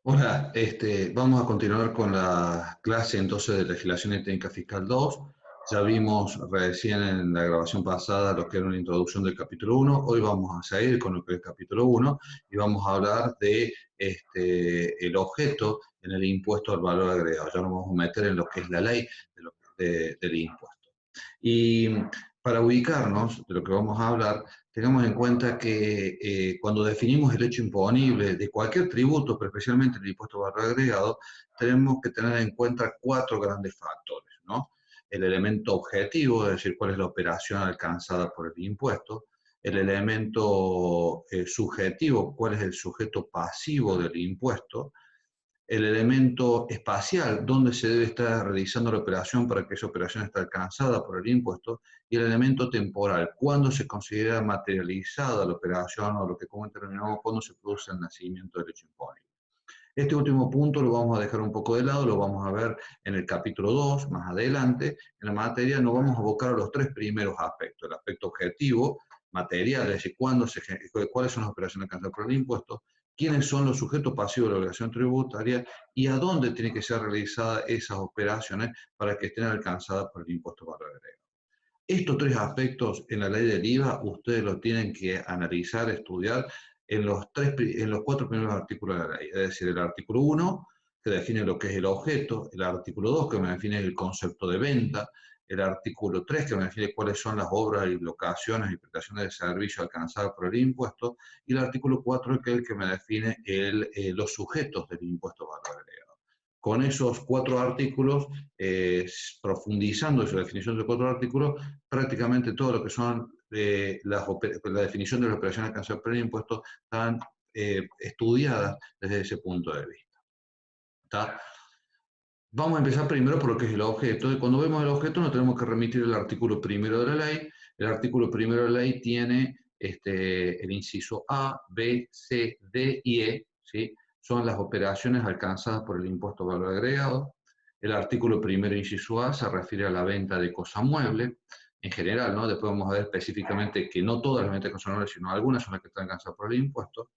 Hola, vamos a continuar con la clase entonces de legislación y técnica fiscal 2. Ya vimos recién en la grabación pasada lo que era una introducción del capítulo 1. Hoy vamos a seguir con lo que es el capítulo 1 y vamos a hablar de el objeto en el impuesto al valor agregado. Ya nos vamos a meter en lo que es la ley del impuesto. Y para ubicarnos de lo que vamos a hablar, tengamos en cuenta que cuando definimos el hecho imponible de cualquier tributo, pero especialmente el impuesto al valor agregado, tenemos que tener en cuenta cuatro grandes factores, ¿no? El elemento objetivo, es decir, cuál es la operación alcanzada por el impuesto; el elemento subjetivo, cuál es el sujeto pasivo del impuesto; el elemento espacial, dónde se debe estar realizando la operación para que esa operación esté alcanzada por el impuesto; y el elemento temporal, cuándo se considera materializada la operación o lo que comúnmente denominamos cuando se produce el nacimiento del hecho imponible. Este último punto lo vamos a dejar un poco de lado, lo vamos a ver en el capítulo 2, más adelante. En la materia nos vamos a abocar a los tres primeros aspectos: el aspecto objetivo, material, es decir, cuáles son las operaciones alcanzadas por el impuesto; quiénes son los sujetos pasivos de la obligación tributaria; y a dónde tienen que ser realizadas esas operaciones para que estén alcanzadas por el impuesto valor agregado. Estos tres aspectos en la ley del IVA ustedes lo tienen que analizar, estudiar en los cuatro primeros artículos de la ley. Es decir, el artículo 1, que define lo que es el objeto; el artículo 2, que me define el concepto de venta; el artículo 3, que me define cuáles son las obras y locaciones y prestaciones de servicio alcanzadas por el impuesto; y el artículo 4, que es el que me define los sujetos del impuesto valor agregado. Con esos cuatro artículos, profundizando su definición de cuatro artículos, prácticamente todo lo que son la definición de las operaciones alcanzadas por el impuesto están estudiadas desde ese punto de vista. ¿Está? Vamos a empezar primero por lo que es el objeto, y cuando vemos el objeto nos tenemos que remitir al artículo primero de la ley. El artículo primero de la ley tiene el inciso A, B, C, D y E, ¿sí? Son las operaciones alcanzadas por el impuesto valor agregado. El artículo primero, inciso A, se refiere a la venta de cosa mueble, en general, ¿no? Después vamos a ver específicamente que no todas las ventas de cosas muebles, sino algunas son las que están alcanzadas por el impuesto.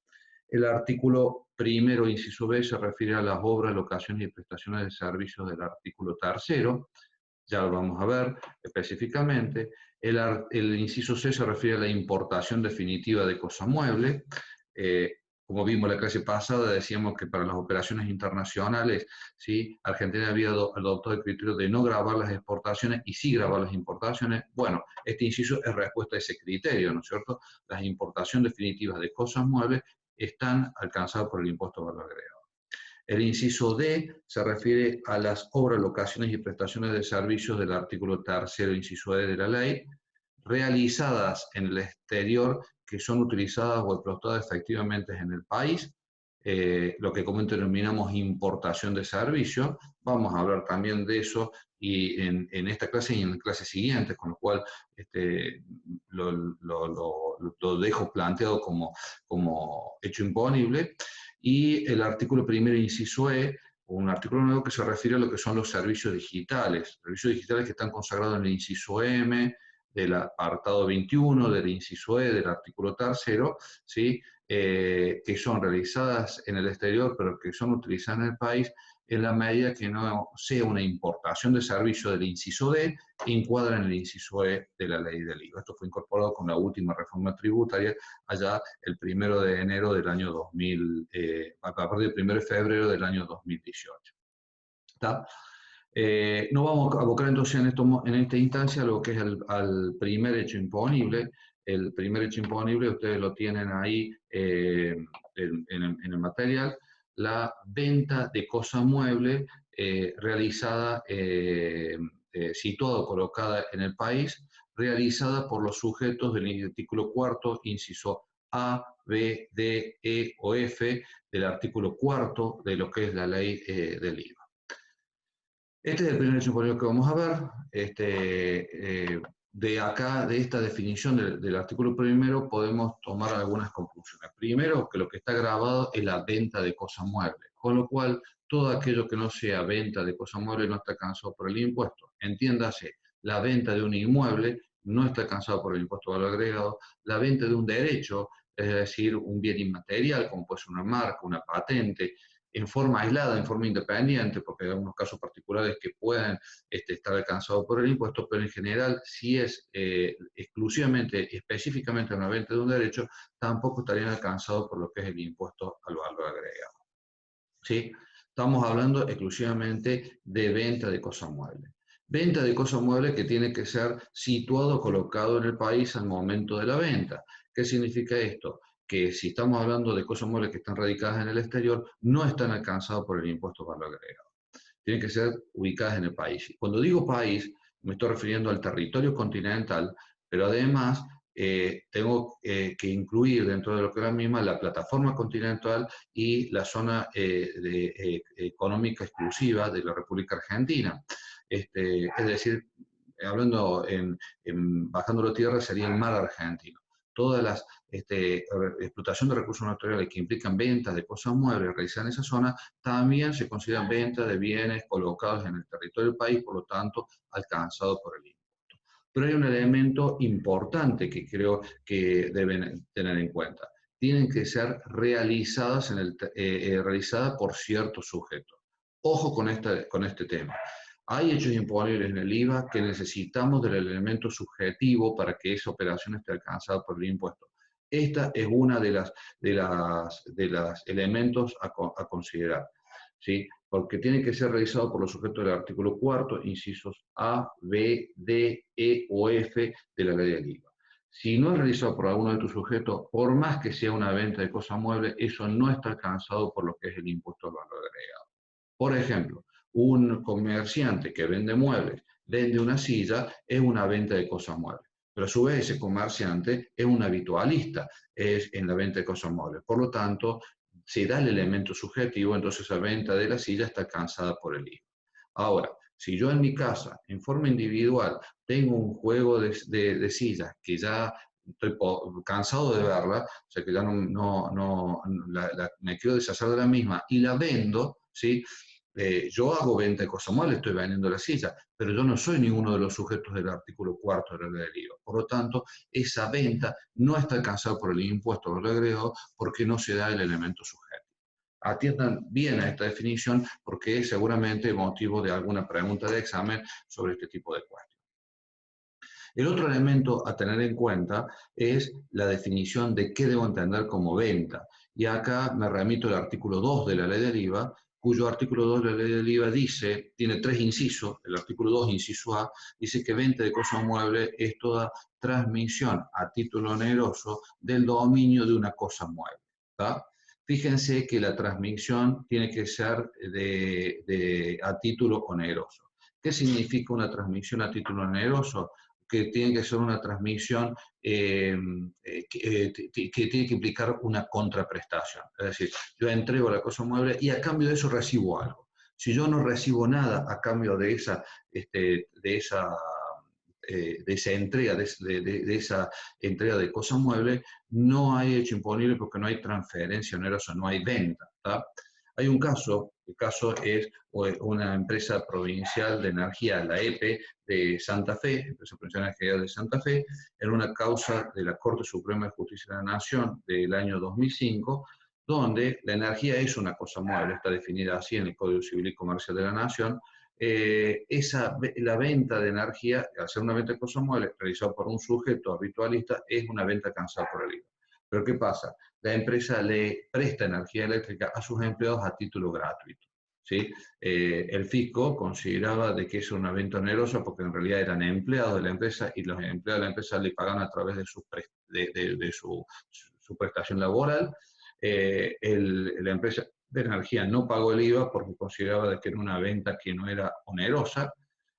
El artículo primero, inciso B, se refiere a las obras, locaciones y prestaciones de servicios del artículo tercero. Ya lo vamos a ver específicamente. El inciso C se refiere a la importación definitiva de cosa mueble. Como vimos en la clase pasada, decíamos que para las operaciones internacionales, ¿sí?, Argentina había adoptado el criterio de no gravar las exportaciones y sí gravar las importaciones. Bueno, este inciso es respuesta a ese criterio, ¿no es cierto? Las importaciones definitivas de cosas muebles están alcanzadas por el impuesto de valor agregado. El inciso D se refiere a las obras, locaciones y prestaciones de servicios del artículo tercero, inciso E de la ley, realizadas en el exterior, que son utilizadas o explotadas efectivamente en el país, lo que comúnmente denominamos importación de servicios. Vamos a hablar también de eso y en esta clase y en clases siguientes, con lo cual lo dejo planteado como hecho imponible. Y el artículo primero, inciso E, un artículo nuevo que se refiere a lo que son los servicios digitales que están consagrados en el inciso M del apartado 21, del inciso E del artículo tercero, ¿sí? Que son realizadas en el exterior, pero que son utilizadas en el país, en la medida que no sea una importación de servicio del inciso D, encuadra en el inciso E de la ley del IVA. Esto fue incorporado con la última reforma tributaria, allá el 1 de enero del año 2000, a partir del 1 de febrero del año 2018. ¿Está? Nos vamos a abocar entonces en esta instancia a lo que es al primer hecho imponible. El primer hecho imponible, ustedes lo tienen ahí en el material: la venta de cosa mueble realizada, situada o colocada en el país, realizada por los sujetos del artículo cuarto, inciso A, B, D, E o F del artículo cuarto de lo que es la ley del IVA. Este es el primer hecho imponible que vamos a ver. De acá, de esta definición del artículo primero, podemos tomar algunas conclusiones. Primero, que lo que está grabado es la venta de cosa mueble, con lo cual todo aquello que no sea venta de cosa mueble no está alcanzado por el impuesto. Entiéndase, la venta de un inmueble no está alcanzado por el impuesto de valor agregado. La venta de un derecho, es decir, un bien inmaterial, como puede ser una marca, una patente, en forma aislada, en forma independiente, porque hay algunos casos particulares que pueden estar alcanzados por el impuesto, pero en general, si es exclusivamente, específicamente una venta de un derecho, tampoco estarían alcanzados por lo que es el impuesto al valor agregado. ¿Sí? Estamos hablando exclusivamente de venta de cosas muebles. Venta de cosas muebles que tiene que ser situado, colocado en el país al momento de la venta. ¿Qué significa esto? Que si estamos hablando de cosas muebles que están radicadas en el exterior, no están alcanzadas por el impuesto al valor agregado. Tienen que ser ubicadas en el país. Cuando digo país, me estoy refiriendo al territorio continental, pero además tengo que incluir dentro de lo que es la misma la plataforma continental y la zona económica exclusiva de la República Argentina. Es decir, hablando bajando la tierra sería el mar argentino. Todas las explotación de recursos naturales que implican ventas de cosas muebles realizadas en esa zona también se consideran ventas de bienes colocados en el territorio del país, por lo tanto, alcanzados por el impuesto. Pero hay un elemento importante que creo que deben tener en cuenta. Tienen que ser realizadas, realizadas por ciertos sujetos. Ojo con este tema. Hay hechos imponibles en el IVA que necesitamos del elemento subjetivo para que esa operación esté alcanzada por el impuesto. Esta es una de las elementos a considerar, ¿sí? Porque tiene que ser realizado por los sujetos del artículo 4, incisos A, B, D, E o F de la ley del IVA. Si no es realizado por alguno de tus sujetos, por más que sea una venta de cosas muebles, eso no está alcanzado por lo que es el impuesto al valor agregado. Por ejemplo, un comerciante que vende muebles, vende una silla, es una venta de cosas muebles. Pero a su vez ese comerciante es un habitualista en la venta de cosas muebles. Por lo tanto, se da el elemento subjetivo, entonces la venta de la silla está alcanzada por el IVA. Ahora, si yo en mi casa, en forma individual, tengo un juego de sillas que ya estoy cansado de verla, o sea que ya me quiero deshacer de la misma y la vendo, ¿sí? Yo hago venta de cosas muebles, estoy vendiendo la silla, pero yo no soy ninguno de los sujetos del artículo 4 de la ley del IVA. Por lo tanto, esa venta no está alcanzada por el impuesto al valor agregado porque no se da el elemento sujeto. Atiendan bien a esta definición porque es seguramente motivo de alguna pregunta de examen sobre este tipo de cuestiones. El otro elemento a tener en cuenta es la definición de qué debo entender como venta. Y acá me remito al artículo 2 de la ley del IVA, cuyo artículo 2 de la ley del IVA dice, tiene 3 incisos, el artículo 2, inciso A, dice que venta de cosas muebles es toda transmisión a título oneroso del dominio de una cosa mueble. ¿Tá? Fíjense que la transmisión tiene que ser a título oneroso. ¿Qué significa una transmisión a título oneroso? Que tiene que ser una transmisión que tiene que implicar una contraprestación. Es decir, yo entrego la cosa mueble y a cambio de eso recibo algo. Si yo no recibo nada a cambio de esa entrega, de esa entrega de cosa mueble, no hay hecho imponible porque no hay transferencia onerosa, no hay venta. ¿Tá? Hay un caso, el caso es una empresa provincial de energía, la EPE de Santa Fe, Empresa Provincial de Energía de Santa Fe, en una causa de la Corte Suprema de Justicia de la Nación del año 2005, donde la energía es una cosa mueble, está definida así en el Código Civil y Comercial de la Nación. La venta de energía, al ser una venta de cosas muebles realizada por un sujeto habitualista, es una venta cansada por el IVA. Pero ¿qué pasa? La empresa le presta energía eléctrica a sus empleados a título gratuito. ¿Sí? El fisco consideraba de que es una venta onerosa porque en realidad eran empleados de la empresa y los empleados de la empresa le pagan a través de su prestación laboral. La empresa de energía no pagó el IVA porque consideraba de que era una venta que no era onerosa.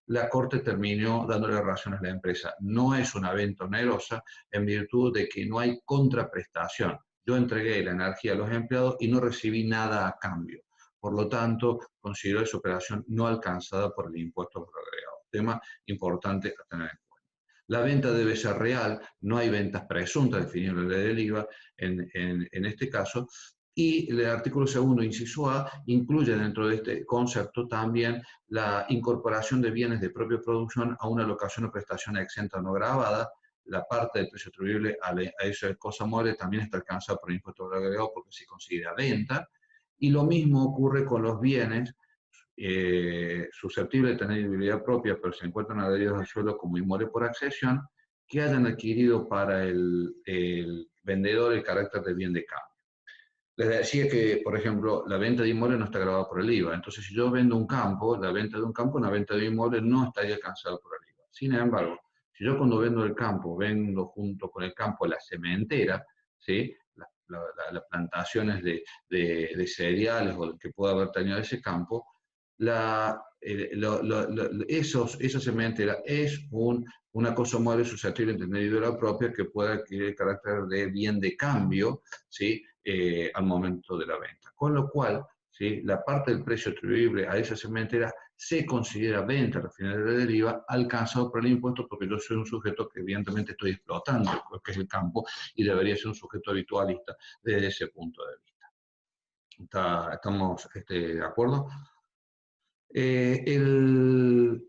La Corte terminó dándole razón a la empresa. No es una venta onerosa en virtud de que no hay contraprestación. Yo entregué la energía a los empleados y no recibí nada a cambio. Por lo tanto, considero esa operación no alcanzada por el impuesto por agregado. Tema importante a tener en cuenta. La venta debe ser real, no hay ventas presuntas definidas en la ley del IVA en este caso, y el artículo 2, inciso A, incluye dentro de este concepto también la incorporación de bienes de propia producción a una locación o prestación exenta o no gravada. La parte del precio atribuible a esa cosa mueble también está alcanzada por el impuesto agregado porque se considera venta. Y lo mismo ocurre con los bienes susceptibles de tener utilidad propia, pero se encuentran adheridos al suelo como inmuebles por accesión, que hayan adquirido para el vendedor el carácter de bien de cambio. Les decía que, por ejemplo, la venta de inmuebles no está grabada por el IVA. Entonces, si yo vendo un campo, la venta de un campo, una venta de inmuebles no estaría alcanzada por el IVA. Sin embargo, si yo cuando vendo el campo, vendo junto con el campo la cementera, ¿sí? Las plantaciones de cereales o que pueda haber tenido ese campo, esa cementera es una cosa mueble susceptible de tener utilidad propia que pueda adquirir el carácter de bien de cambio, ¿sí? Al momento de la venta. Con lo cual, ¿sí? La parte del precio atribuible a esa cementera se considera venta refinera del IVA alcanzado por el impuesto, porque yo soy un sujeto que evidentemente estoy explotando lo que es el campo y debería ser un sujeto habitualista desde ese punto de vista. ¿Estamos de acuerdo? El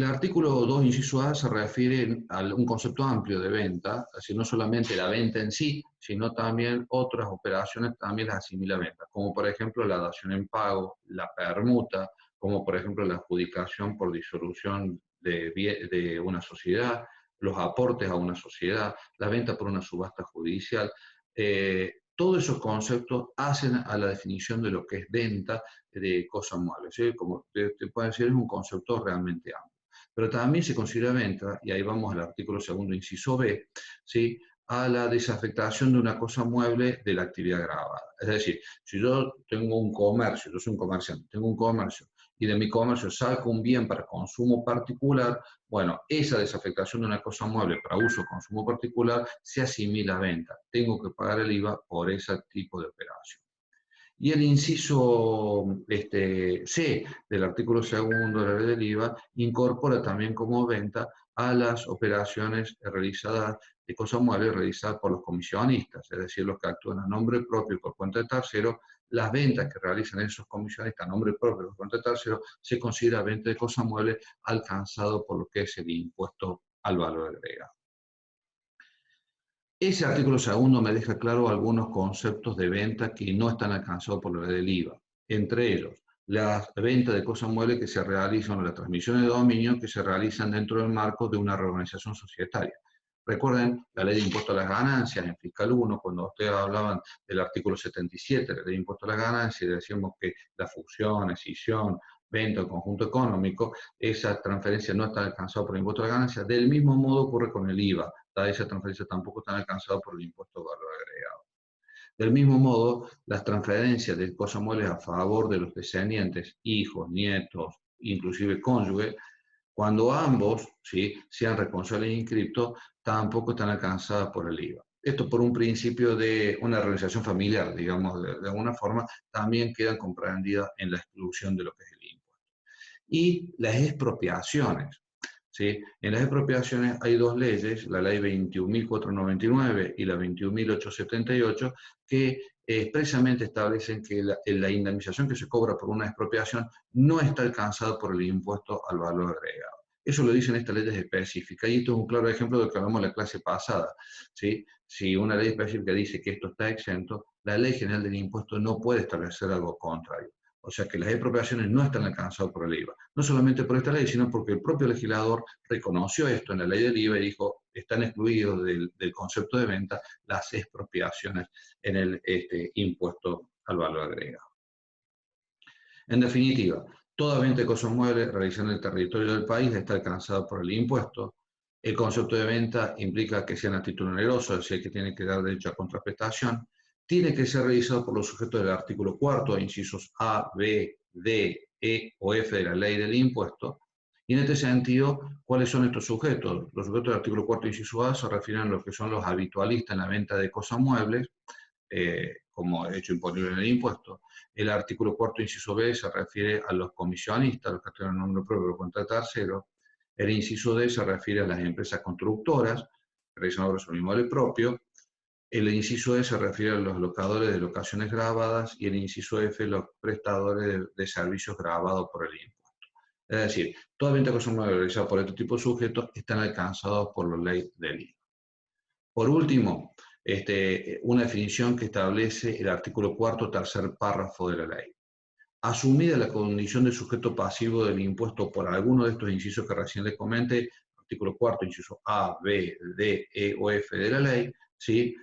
artículo 2, inciso A, se refiere a un concepto amplio de venta, así no solamente la venta en sí, sino también otras operaciones también las asimila a venta, como por ejemplo la dación en pago, la permuta, como por ejemplo la adjudicación por disolución de una sociedad, los aportes a una sociedad, la venta por una subasta judicial. Todos esos conceptos hacen a la definición de lo que es venta de cosas muebles. ¿Sí? Como te puedo decir, es un concepto realmente amplio. Pero también se considera venta, y ahí vamos al artículo 2, inciso B, ¿sí? A la desafectación de una cosa mueble de la actividad grabada. Es decir, si yo tengo un comercio, yo soy un comerciante, tengo un comercio, y de mi comercio saco un bien para consumo particular, bueno, esa desafectación de una cosa mueble para uso o consumo particular se asimila a venta. Tengo que pagar el IVA por ese tipo de operación. Y el inciso C del artículo 2 de la ley del IVA incorpora también como venta a las operaciones realizadas de cosas muebles realizadas por los comisionistas, es decir, los que actúan a nombre propio y por cuenta de tercero. Las ventas que realizan esos comisionistas a nombre propio y por cuenta de tercero se considera venta de cosas muebles alcanzado por lo que es el impuesto al valor agregado. Ese artículo 2 me deja claro algunos conceptos de venta que no están alcanzados por la ley del IVA. Entre ellos, las ventas de cosas muebles que se realizan, o las transmisiones de dominio que se realizan dentro del marco de una reorganización societaria. Recuerden la ley de impuesto a las ganancias en Fiscal 1, cuando ustedes hablaban del artículo 77 de la ley de impuesto a las ganancias, decíamos que la fusión, escisión, venta o conjunto económico, esa transferencia no está alcanzada por el impuesto a las ganancias. Del mismo modo ocurre con el IVA. Esa transferencia tampoco está alcanzada por el impuesto de valor agregado. Del mismo modo, las transferencias de cosas muebles a favor de los descendientes, hijos, nietos, inclusive cónyuges, cuando ambos, ¿sí?, sean responsables e inscriptos, tampoco están alcanzadas por el IVA. Esto por un principio de una realización familiar, digamos, de alguna forma, también quedan comprendidas en la exclusión de lo que es el impuesto. Y las expropiaciones. ¿Sí? En las expropiaciones hay dos leyes, la ley 21.499 y la 21.878, que expresamente establecen que la indemnización que se cobra por una expropiación no está alcanzada por el impuesto al valor agregado. Eso lo dicen estas leyes específicas, y esto es un claro ejemplo de lo que hablamos en la clase pasada. ¿Sí? Si una ley específica dice que esto está exento, la ley general del impuesto no puede establecer algo contrario. O sea que las expropiaciones no están alcanzadas por el IVA. No solamente por esta ley, sino porque el propio legislador reconoció esto en la ley del IVA y dijo, están excluidos del concepto de venta las expropiaciones en el impuesto al valor agregado. En definitiva, toda venta de cosas muebles realizada en el territorio del país está alcanzada por el impuesto. El concepto de venta implica que sean a título oneroso, es decir, que tiene que dar derecho a contraprestación. Tiene que ser realizado por los sujetos del artículo 4, incisos A, B, D, E o F de la ley del impuesto. Y en este sentido, ¿cuáles son estos sujetos? Los sujetos del artículo 4, inciso A, se refieren a los que son los habitualistas en la venta de cosas muebles, como hecho imponible en el impuesto. El artículo 4, inciso B, se refiere a los comisionistas, los que actúan en nombre propio o cuenta de tercero. El inciso D se refiere a las empresas constructoras, que realizan obras sobre inmueble propio. El inciso E se refiere a los locadores de locaciones grabadas, y el inciso F, los prestadores de servicios grabados por el impuesto. Es decir, toda venta de cosas muebles realizada por este tipo de sujetos están alcanzados por la ley del IVA. Por último, una definición que establece el artículo cuarto, tercer párrafo de la ley. Asumida la condición de sujeto pasivo del impuesto por alguno de estos incisos que recién les comenté, artículo cuarto, inciso A, B, D, E o F de la ley, ¿sí?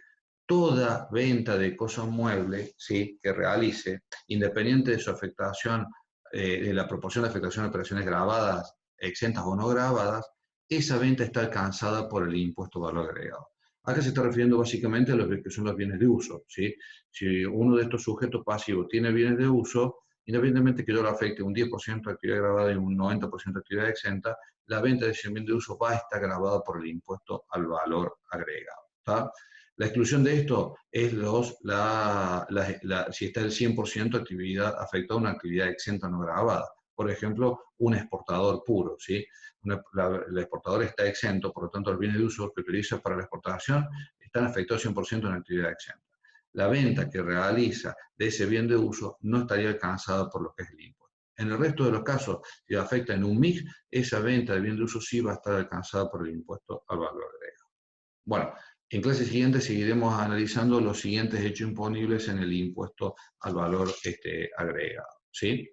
Toda venta de cosa mueble, ¿sí?, que realice, independiente de su afectación, de la proporción de afectación de operaciones grabadas, exentas o no grabadas, esa venta está alcanzada por el impuesto valor agregado. Acá se está refiriendo básicamente a lo que son los bienes de uso, ¿sí? Si uno de estos sujetos pasivos tiene bienes de uso, independientemente que yo lo afecte un 10% de actividad grabada y un 90% de actividad exenta, la venta de ese bien de uso va a estar grabada por el impuesto al valor agregado, ¿tá? La exclusión de esto es si está el 100% de actividad afectada a una actividad exenta no grabada. Por ejemplo, un exportador puro, ¿sí? El exportador está exento, por lo tanto, los bienes de uso que utiliza para la exportación están afectados 100% en actividad exenta. La venta que realiza de ese bien de uso no estaría alcanzada por lo que es el impuesto. En el resto de los casos, si afecta en un mix, esa venta de bien de uso sí va a estar alcanzada por el impuesto al valor agregado. Bueno, en clase siguiente seguiremos analizando los siguientes hechos imponibles en el impuesto al valor agregado, ¿sí?